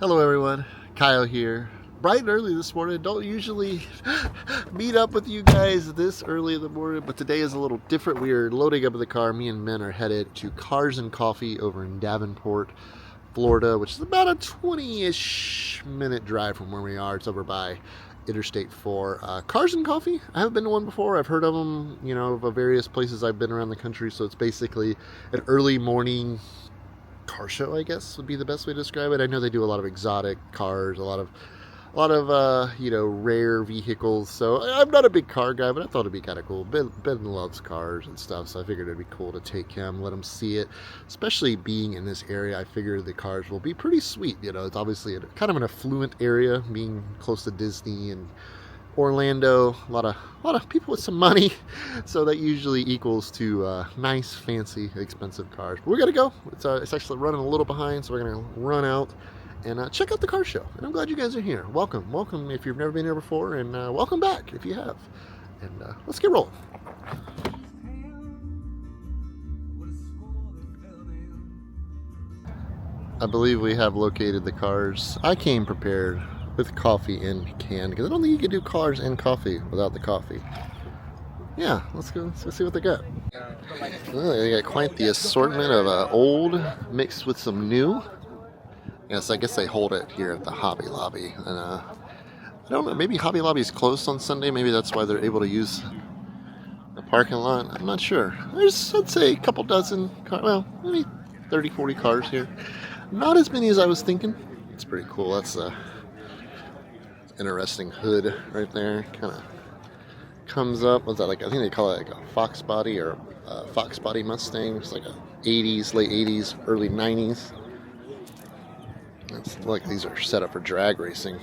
Hello everyone, Kyle here. Bright and early this morning. Don't usually meet up with you guys this early in the morning, but today is a little different. We are loading up in the car. Me and Men are headed to Cars and Coffee over in Davenport, Florida, which is about a 20-ish minute drive from where we are. It's over by Interstate 4. Cars and Coffee, I haven't been to one before. I've heard of them, of various places I've been around the country. So it's basically an early morning car show, I guess would be the best way to describe it. I know they do a lot of exotic cars, a lot of rare vehicles. So I'm not a big car guy, but I thought it'd be kind of cool. Ben loves cars and stuff, so I figured it'd be cool to take him, let him see it. Especially being in this area, I figured the cars will be pretty sweet. It's obviously kind of an affluent area, being close to Disney and Orlando, a lot of people with some money, so that usually equals to nice, fancy, expensive cars. But we're gonna go. It's actually running a little behind, so we're gonna run out and check out the car show. And I'm glad you guys are here. Welcome if you've never been here before, and welcome back if you have. And let's get rolling. I believe we have located the cars. I came prepared with coffee in can, because I don't think you can do cars and coffee without the coffee. Yeah, let's go see what they got. They got quite the assortment of old mixed with some new. Yes, I guess they hold it here at the Hobby Lobby. And I don't know, maybe Hobby Lobby is closed on Sunday. Maybe that's why they're able to use the parking lot. I'm not sure. There's, I'd say, a couple dozen cars, well, maybe 30, 40 cars here. Not as many as I was thinking. It's pretty cool. That's interesting hood right there. Kind of comes up. What's that like? I think they call it like a Fox body or a Fox body Mustang. It's like a 80s, late 80s, early 90s. It's like these are set up for drag racing.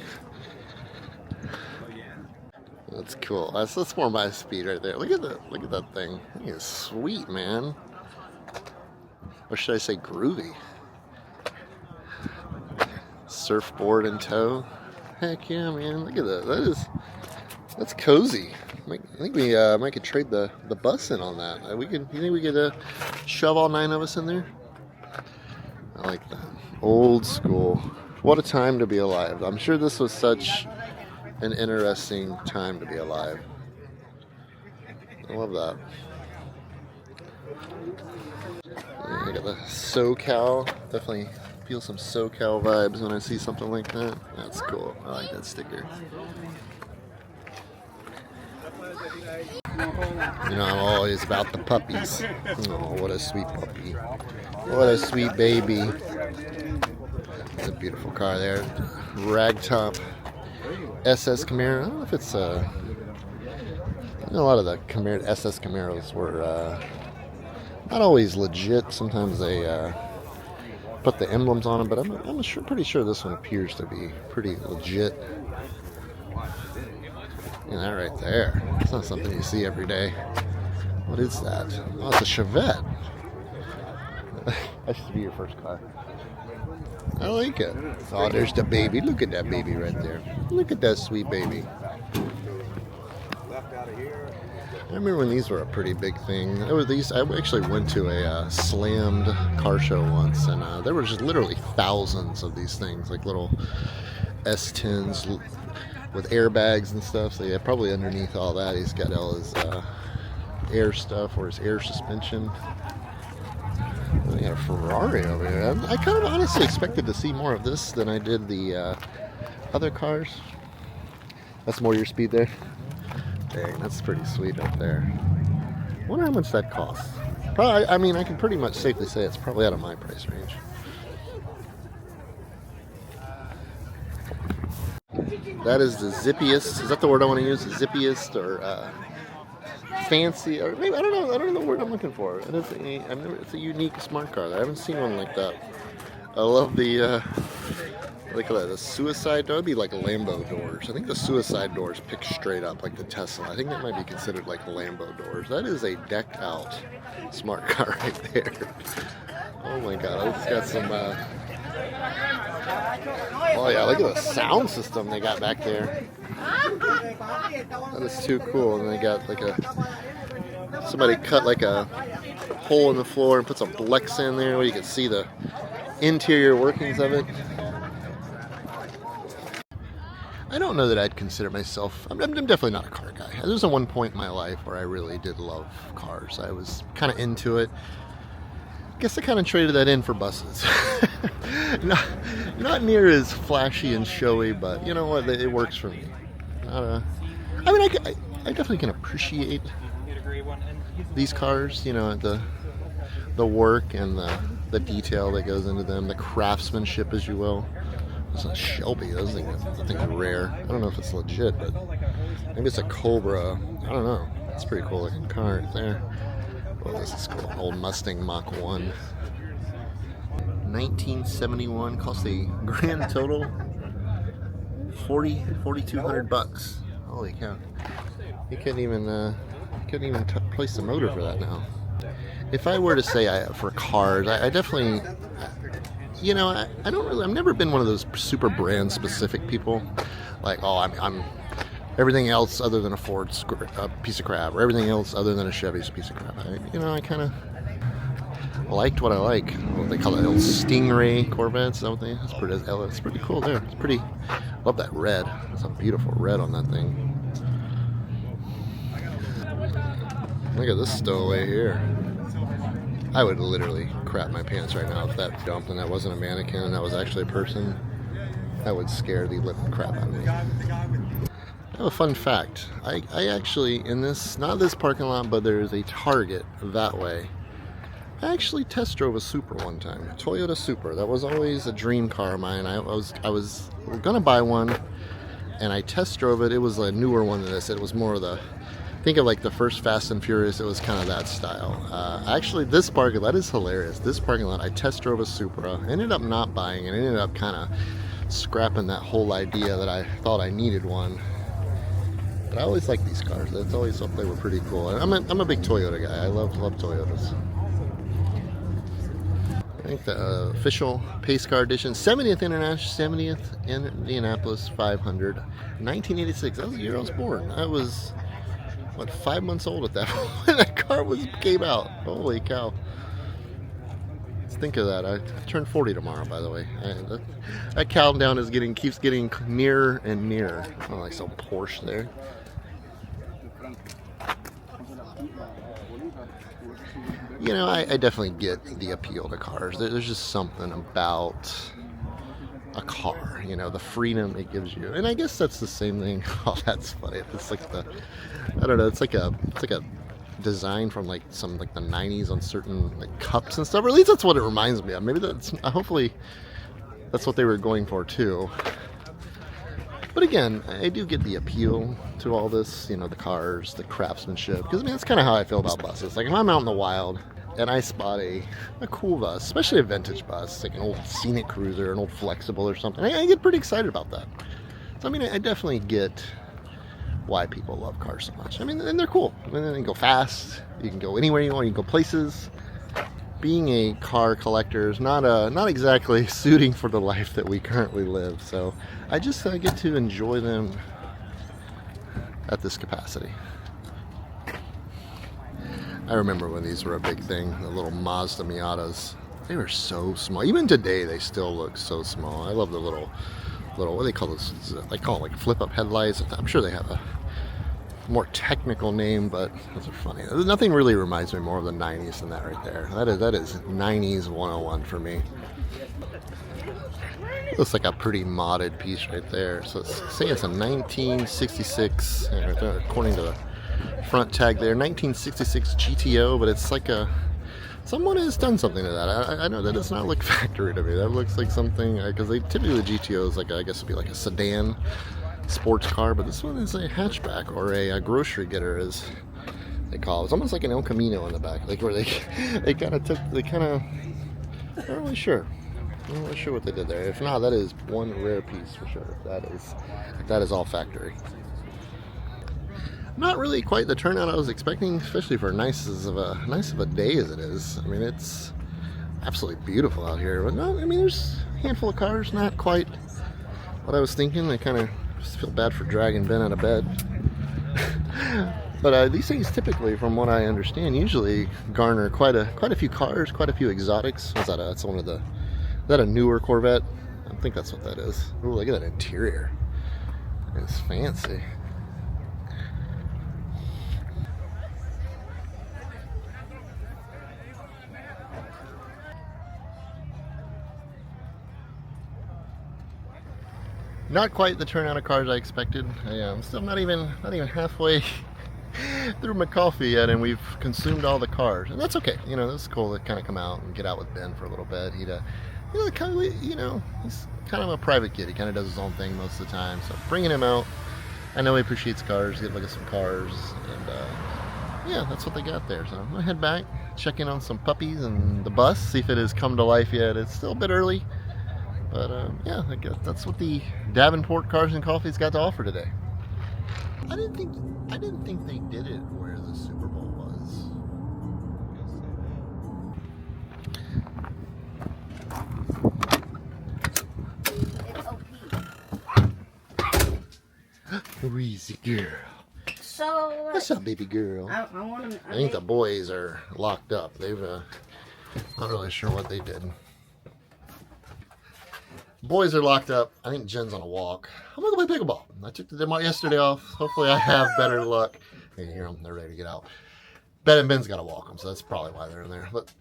That's cool. That's more my speed right there. Look at that thing. I think it's sweet, man. Or should I say groovy? Surfboard in tow. Heck yeah, man! Look at that. That's cozy. I think we might could trade the bus in on that. You think we could shove all 9 of us in there? I like that. Old school. What a time to be alive. I'm sure this was such an interesting time to be alive. I love that. Yeah, I got the SoCal. Definitely feel some SoCal vibes when I see something like that. That's cool. I like that sticker. I'm always about the puppies. Oh, what a sweet puppy. What a sweet baby. It's a beautiful car there. Ragtop SS Camaro. I don't know if it's a lot of the SS Camaros were not always legit. Sometimes they put the emblems on them, but I'm pretty sure this one appears to be pretty legit. That right there. It's not something you see every day. What is that? Oh, it's a Chevette. That should be your first car. I like it. Oh, there's the baby. Look at that baby right there. Look at that sweet baby. I remember when these were a pretty big thing. I actually went to a slammed car show once, and there were just literally thousands of these things, like little S10s with airbags and stuff. So yeah, probably underneath all that, he's got all his air stuff or his air suspension. We got a Ferrari over here. I kind of honestly expected to see more of this than I did the other cars. That's more your speed there. Dang, that's pretty sweet up there. I wonder how much that costs. Probably, I can pretty much safely say it's probably out of my price range. That is the zippiest. Is that the word I want to use? The zippiest or fancy, or maybe I don't know the word I'm looking for. It's a unique smart car. I haven't seen one like that. I love the what do they call that? The suicide door. That'd be like Lambo doors. I think the suicide doors pick straight up like the Tesla. I think that might be considered like Lambo doors. That is a decked out smart car right there. Oh my god, it's got some oh yeah, look at the sound system they got back there. That is too cool. And they got like somebody cut like a hole in the floor and put some Blex in there where you can see the interior workings of it. I don't know that I'd consider myself, I'm definitely not a car guy. There's a one point in my life where I really did love cars. I was kind of into it. I guess I kind of traded that in for buses. not near as flashy and showy, but you know what, it works for me. I mean, I definitely can appreciate these cars, you know, the work and the detail that goes into them, the craftsmanship, as you will. It's a Shelby. Those things are rare. I don't know if it's legit, but maybe it's a Cobra. I don't know. It's a pretty cool looking car right there. Oh, this is cool. Old Mustang Mach 1. 1971. Cost a grand total $4,200. Holy cow! You couldn't even place the motor for that now. If I were to say for cars, I definitely. You know, I've never been one of those super brand specific people. Like, oh, I'm everything else other than a Ford's a piece of crap, or everything else other than a Chevy's a piece of crap. I kind of liked what I like. What they call it, old Stingray Corvettes. Is that what it's pretty cool there. It's pretty. Love that red. It's a beautiful red on that thing. Look at this stowaway here. I would literally crap my pants right now if that jumped and that wasn't a mannequin and that was actually a person. That would scare the living crap out of me. I have a fun fact. I actually, in this, not this parking lot, but there's a Target that way. I actually test drove a Supra one time. A Toyota Supra. That was always a dream car of mine. I was gonna buy one, and I test drove it. It was a newer one than this. It was more of the, think of like the first Fast and Furious. It was kind of that style. Actually, this parking lot is hilarious. This parking lot, I test drove a Supra. Ended up not buying it. Ended up kind of scrapping that whole idea that I thought I needed one. But I always like these cars. That's always thought they were pretty cool. I'm a big Toyota guy. I love Toyotas. I think the official Pace Car Edition, 70th International, 70th Indianapolis 500, 1986. That was the year I was born. I was, what, 5 months old at that point when that car came out. Holy cow. Let's think of that. I turned 40 tomorrow, by the way. That countdown keeps getting nearer and nearer. Oh, like some Porsche there. You know, I definitely get the appeal to cars. There's just something about a car, you know, the freedom it gives you. And I guess that's the same thing. Oh, that's funny. It's like I don't know, it's like a design from like the 90s on certain like cups and stuff. Or at least that's what it reminds me of. Maybe hopefully that's what they were going for too. But again, I do get the appeal to all this, you know, the cars, the craftsmanship. Because I mean, that's kind of how I feel about buses. Like if I'm out in the wild and I spot a cool bus, especially a vintage bus, like an old scenic cruiser, an old flexible or something, I get pretty excited about that. So I mean, I definitely get why people love cars so much. I mean, and they're cool. I mean, they can go fast. You can go anywhere you want. You can go places. Being a car collector is not exactly suiting for the life that we currently live. So I just get to enjoy them at this capacity. I remember when these were a big thing, the little Mazda Miatas. They were so small. Even today, they still look so small. I love the little what do they call those? They call it like flip-up headlights. I'm sure they have a more technical name, but those are funny. Nothing really reminds me more of the 90s than that right there. That is 90s 101 for me. Looks like a pretty modded piece right there. So say it's a 1966, according to the front tag there, 1966 GTO, but it's like someone has done something to that. I know that does not look factory to me. That looks like something, because typically the GTO is like, I guess it'd be like a sedan sports car, but this one is a hatchback, or a grocery getter as they call it. It's almost like an El Camino in the back, like where they kind of I'm not really sure what they did there. If not, that is one rare piece for sure. That is all factory. Not really quite the turnout I was expecting, especially for nice of a day as it is. I mean, it's absolutely beautiful out here, but no, I mean, there's a handful of cars, not quite what I was thinking. I kind of just feel bad for dragging Ben out of bed. But these things typically, from what I understand, usually garner quite a few cars, quite a few exotics. Is that a newer Corvette? I think that's what that is. Ooh, look at that interior. It's fancy. Not quite the turnout of cars I expected. I'm still not even halfway through my coffee yet, and we've consumed all the cars, and that's okay. You know, it's cool to kind of come out and get out with Ben for a little bit. He's kind of a private kid. He kind of does his own thing most of the time. So bringing him out, I know he appreciates cars. Get a look at some cars, and yeah, that's what they got there. So I'm gonna head back, check in on some puppies and the bus, see if it has come to life yet. It's still a bit early. But yeah, I guess that's what the Davenport Cars and Coffee's got to offer today. I didn't think they did it where the Super Bowl was. Easy girl. So what's up, baby girl? I think the boys are locked up. They've not really sure what they did. Boys are locked up. I think Jen's on a walk. I'm gonna go play pickleball. I took the demo yesterday off. Hopefully I have better luck. You can hear them. They're ready to get out. Ben and Ben's got to walk them, so that's probably why they're in there. But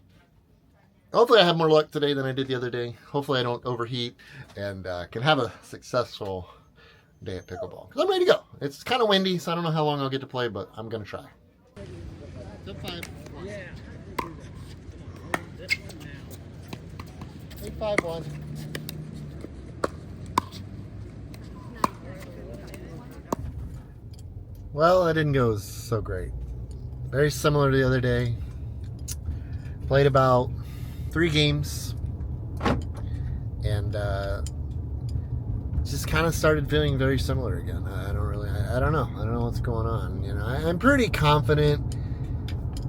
hopefully I have more luck today than I did the other day. Hopefully I don't overheat and can have a successful day at pickleball. Because I'm ready to go. It's kind of windy, so I don't know how long I'll get to play, but I'm going to try. Tip 5. Yeah. Take 5-1. Well, that didn't go so great. Very similar to the other day. Played about 3 games. And just kind of started feeling very similar again. I don't know. I don't know what's going on. You know, I'm pretty confident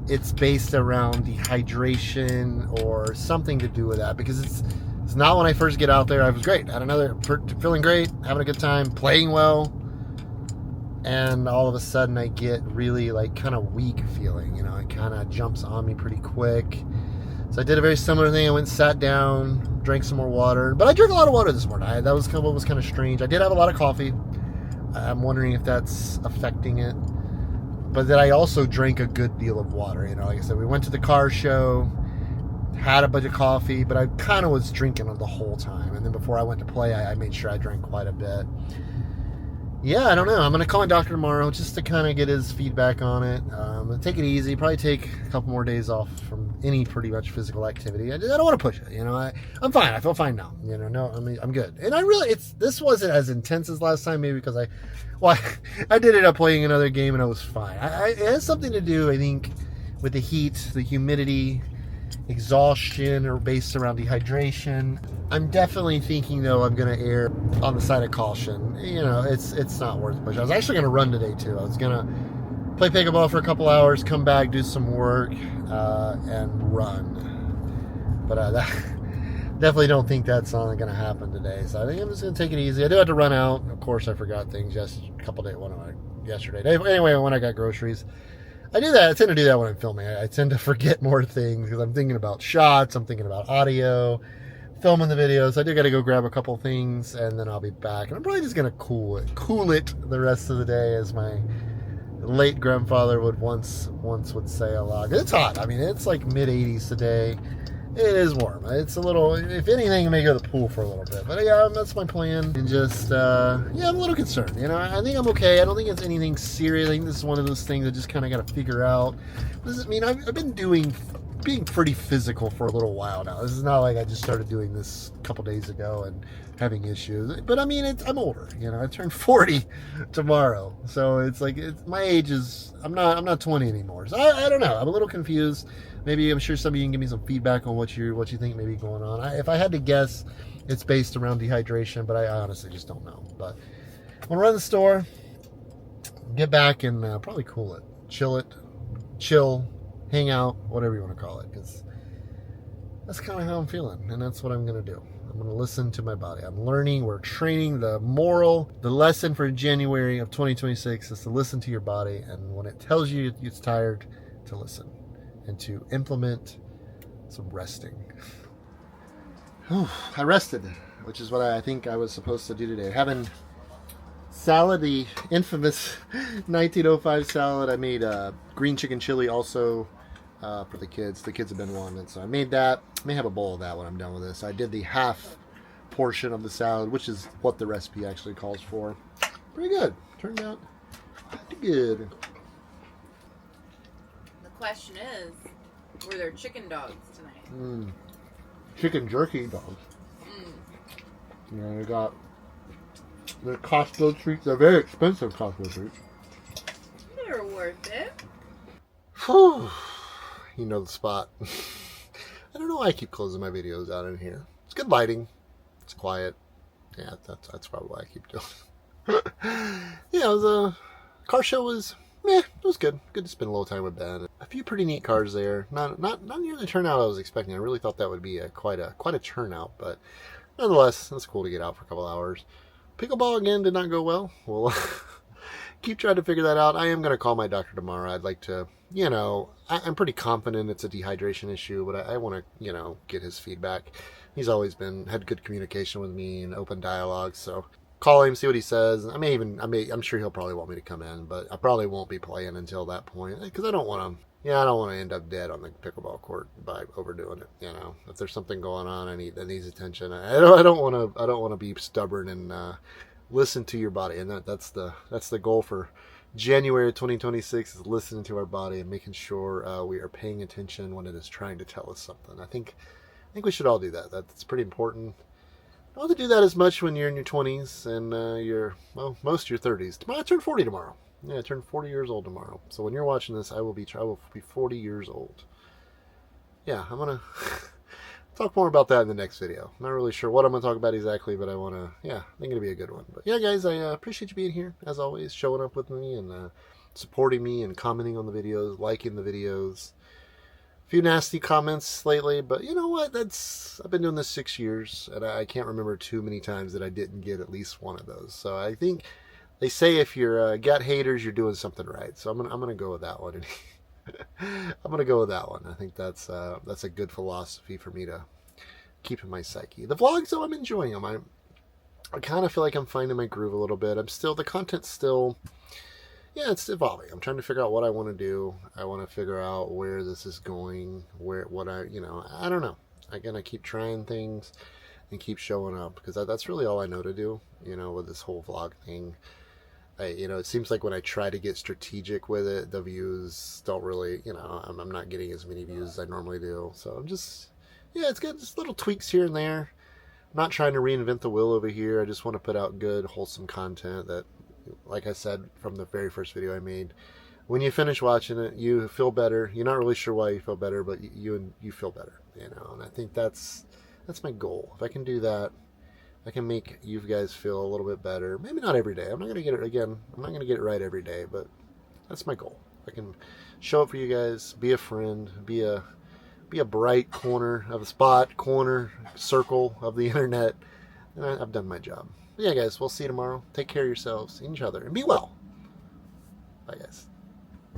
it's based around dehydration or something to do with that, because it's not when I first get out there. I was great. Feeling great, having a good time, playing well. And all of a sudden I get really like kind of weak feeling, you know, it kind of jumps on me pretty quick. So I did a very similar thing. I went and sat down, drank some more water, but I drank a lot of water this morning. That was what was kind of strange. I did have a lot of coffee. I'm wondering if that's affecting it, but then I also drank a good deal of water. You know, like I said, we went to the car show, had a bunch of coffee, but I kind of was drinking it the whole time. And then before I went to play, I made sure I drank quite a bit. Yeah, I don't know. I'm going to call my doctor tomorrow just to kind of get his feedback on it. Take it easy. Probably take a couple more days off from any pretty much physical activity. I don't want to push it. You know, I'm fine. I feel fine now. You know, no, I mean, I'm good. And this wasn't as intense as last time, maybe because I did end up playing another game and I was fine. It has something to do, I think, with the heat, the humidity, exhaustion, or based around dehydration. I'm definitely thinking, though, I'm going to err on the side of caution. You know, it's not worth pushing. I was actually going to run today, too. I was going to play pickleball for a couple hours, come back, do some work, and run. But I definitely don't think that's not going to happen today. So I think I'm just going to take it easy. I do have to run out. Of course, I forgot things yesterday. Anyway, when I got groceries. I tend to do that when I'm filming. I tend to forget more things because I'm thinking about shots, I'm thinking about audio, filming the videos. I do got to go grab a couple things and then I'll be back. And I'm probably just going to cool it the rest of the day, as my late grandfather would once would say a lot. It's hot. I mean, it's like mid-80s today. It is warm. It's a little, if anything, I may go to the pool for a little bit. But yeah, that's my plan. And just, I'm a little concerned. You know, I think I'm okay. I don't think it's anything serious. I think this is one of those things I just kind of got to figure out. I've been being pretty physical for a little while now. This is not like I just started doing this a couple days ago and having issues. But I mean, I'm older. You know, I turned 40 tomorrow. So it's like, my age is, I'm not 20 anymore. So I don't know. I'm a little confused. Maybe I'm sure some of you can give me some feedback on what you think may be going on. If I had to guess, it's based around dehydration, but I honestly just don't know. But I'm going to run the store, get back, and probably cool it. Chill, hang out, whatever you want to call it. Because that's kind of how I'm feeling, and that's what I'm going to do. I'm going to listen to my body. I'm learning. We're training. The lesson for January of 2026 is to listen to your body, and when it tells you it's tired, to listen. And to implement some resting. I rested, which is what I think I was supposed to do today. Having salad, the infamous 1905 salad. I made green chicken chili also for the kids. The kids have been wanting it, so I made that. I may have a bowl of that when I'm done with this. I did the half portion of the salad, which is what the recipe actually calls for. Pretty good. Turned out pretty good. The question is, were there chicken dogs tonight? Chicken jerky dogs. Yeah, they got the Costco treats. They're very expensive Costco treats. They're worth it. Whew. You know the spot. I don't know why I keep closing my videos out in here. It's good lighting. It's quiet. Yeah, that's probably why I keep doing it. Yeah, it was a car show. Was it was good. Good to spend a little time with Ben. A few pretty neat cars there. Not near the turnout I was expecting. I really thought that would be quite a turnout, but nonetheless, it's cool to get out for a couple hours. Pickleball again did not go well. We'll keep trying to figure that out. I am going to call my doctor tomorrow. I'd like to, I'm pretty confident it's a dehydration issue, but I want to, get his feedback. He's always had good communication with me and open dialogue. So call him, see what he says. I'm sure he'll probably want me to come in, but I probably won't be playing until that point because I don't want to. I don't want to end up dead on the pickleball court by overdoing it. If there's something going on, that needs attention. I don't want to be stubborn and listen to your body, and that's the goal for January 2026 is listening to our body and making sure we are paying attention when it is trying to tell us something. I think we should all do that. That's pretty important. I want to do that as much when you're in your 20s and most of your 30s. Tomorrow I turn 40 tomorrow. Yeah, I turn 40 years old tomorrow. So when you're watching this, I will be 40 years old. Yeah, I'm going to talk more about that in the next video. I'm not really sure what I'm going to talk about exactly, but I think it'll be a good one. But yeah, guys, I appreciate you being here, as always, showing up with me and supporting me and commenting on the videos, liking the videos. A few nasty comments lately, but you know what? I've been doing this 6 years, and I can't remember too many times that I didn't get at least one of those. So I think they say if you're got haters, you're doing something right. So I'm gonna go with that one. I'm gonna go with that one. I think that's a good philosophy for me to keep in my psyche. The vlogs, though, I'm enjoying them. I kind of feel like I'm finding my groove a little bit. The content's still, it's evolving. I'm trying to figure out what I want to do. I want to figure out where this is going, I don't know. I'm gonna keep trying things and keep showing up because that's really all I know to do. With this whole vlog thing. It seems like when I try to get strategic with it, the views don't really, I'm not getting as many views as I normally do. So I'm just, it's good. Just little tweaks here and there. I'm not trying to reinvent the wheel over here. I just want to put out good, wholesome content that, like I said from the very first video I made, when you finish watching it, you feel better. You're not really sure why you feel better, but you feel better, and I think that's my goal. If I can do that, I can make you guys feel a little bit better. Maybe not every day. I'm not going to get it again. I'm not going to get it right every day, but that's my goal. I can show up for you guys, be a friend, be a bright corner circle of the internet, and I've done my job. But yeah, guys, we'll see you tomorrow. Take care of yourselves and each other, and be well. Bye, guys.